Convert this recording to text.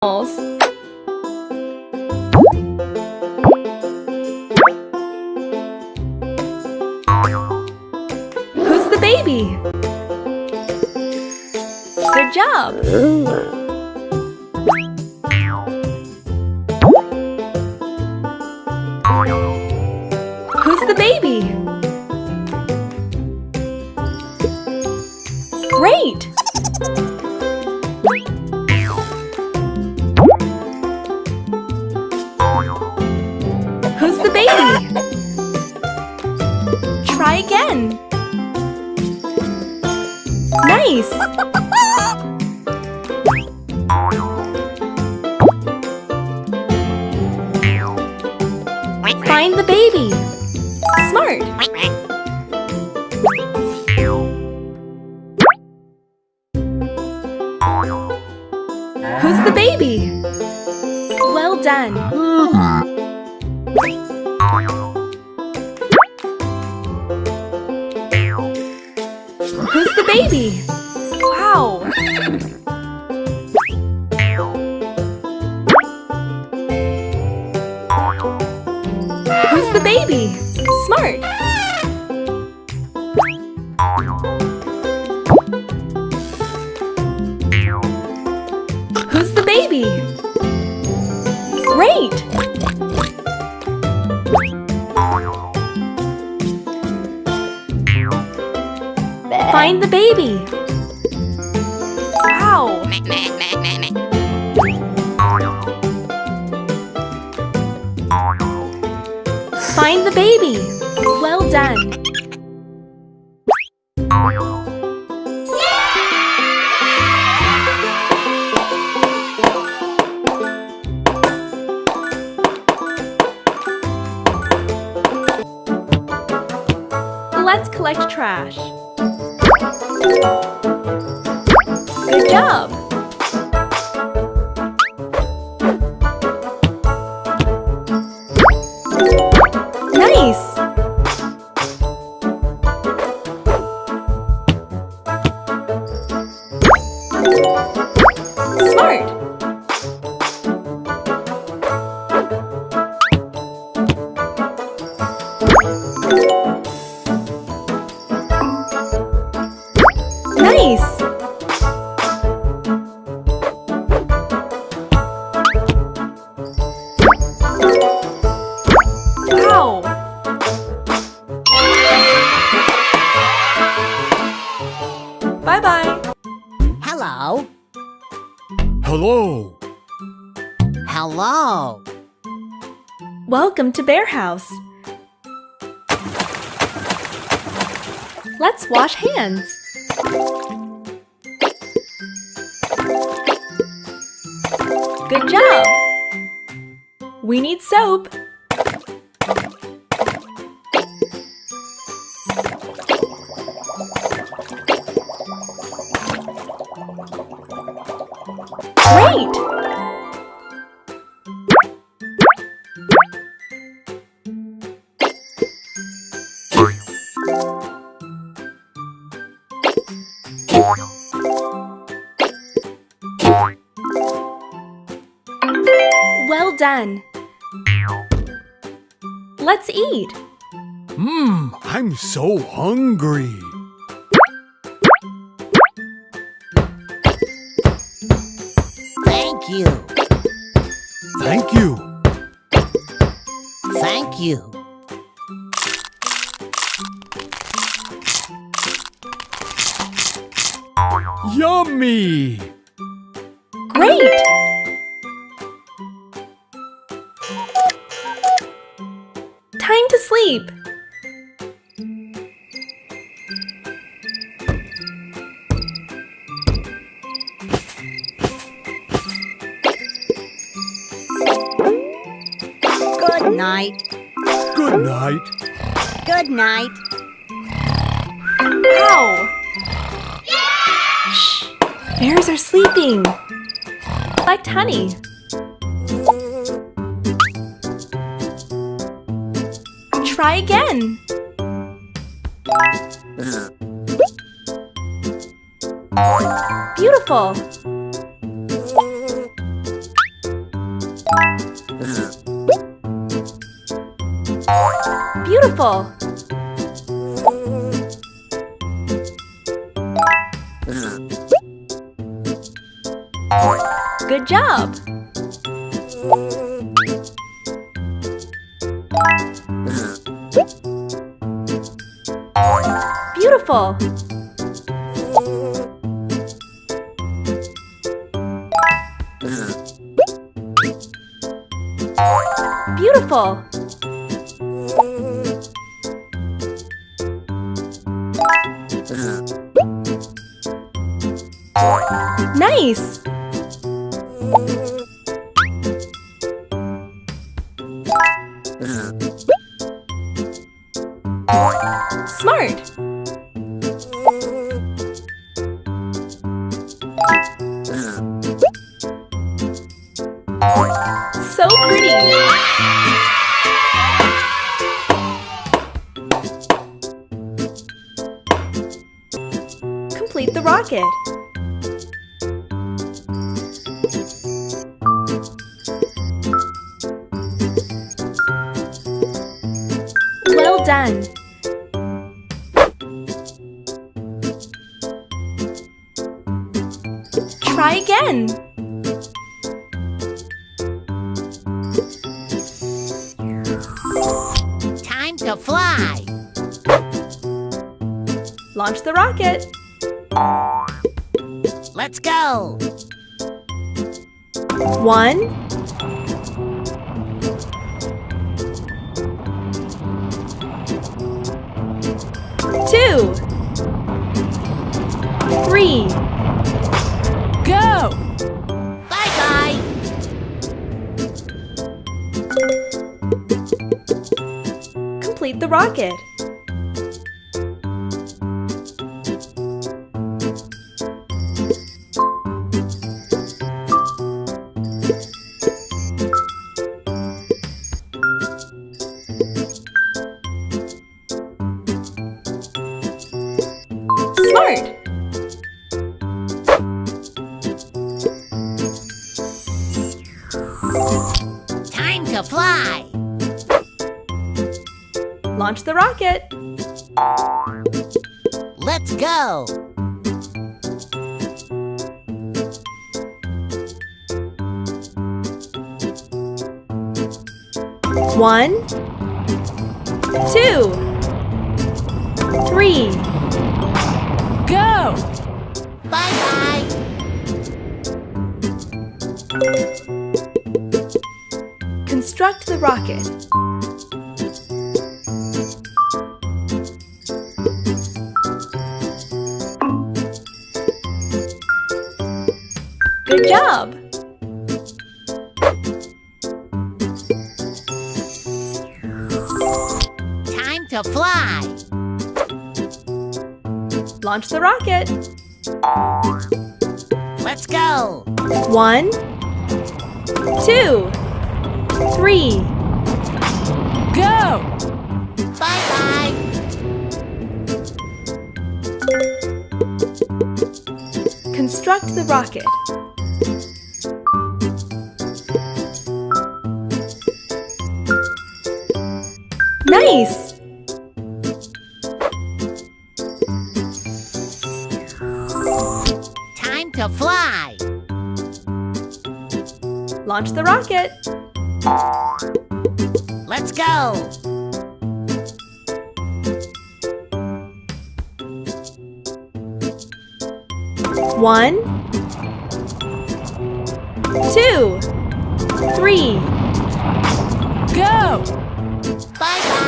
animals. Who's the baby? Good job. Who's the baby? Great! Who's the baby? Try again. Nice! Find the baby. Smart! Who's the baby? Well done! Who's the baby? Wow! Who's the baby? Smart! Who's the baby? Great! Find the baby! Wow! Find the baby! Well done! Let's collect trash. Good job! Nice! Smart! Nice! Wow! Bye-bye! Hello. Hello. Hello. Welcome to Bear House. Let's wash hands. Good job! We need soap. Great! Well done. Let's eat. I'm so hungry. Thank you. Thank you. Thank you. Yummy. Great! Time to sleep. Good night. Good night. Good night. Ow! Shh! Bears are sleeping. Collect honey. Try again. Beautiful! Beautiful! Good job! Beautiful! Beautiful! Nice! Smart! So pretty! Complete the rocket. Well done! Try again! Time to fly. Launch the rocket. Let's go. 1, 2, 3, go! Bye-bye. Complete the rocket. Smart! Time to fly. Launch the rocket. Let's go. One, 2, 3, go! Bye-bye. Construct the rocket. Good job! Time to fly. Launch the rocket. Let's go. 1, 2, 3, go! Bye-bye. Construct the rocket. Nice! Time to fly. Launch the rocket. Let's go. One, 2, 3, go! Bye-bye.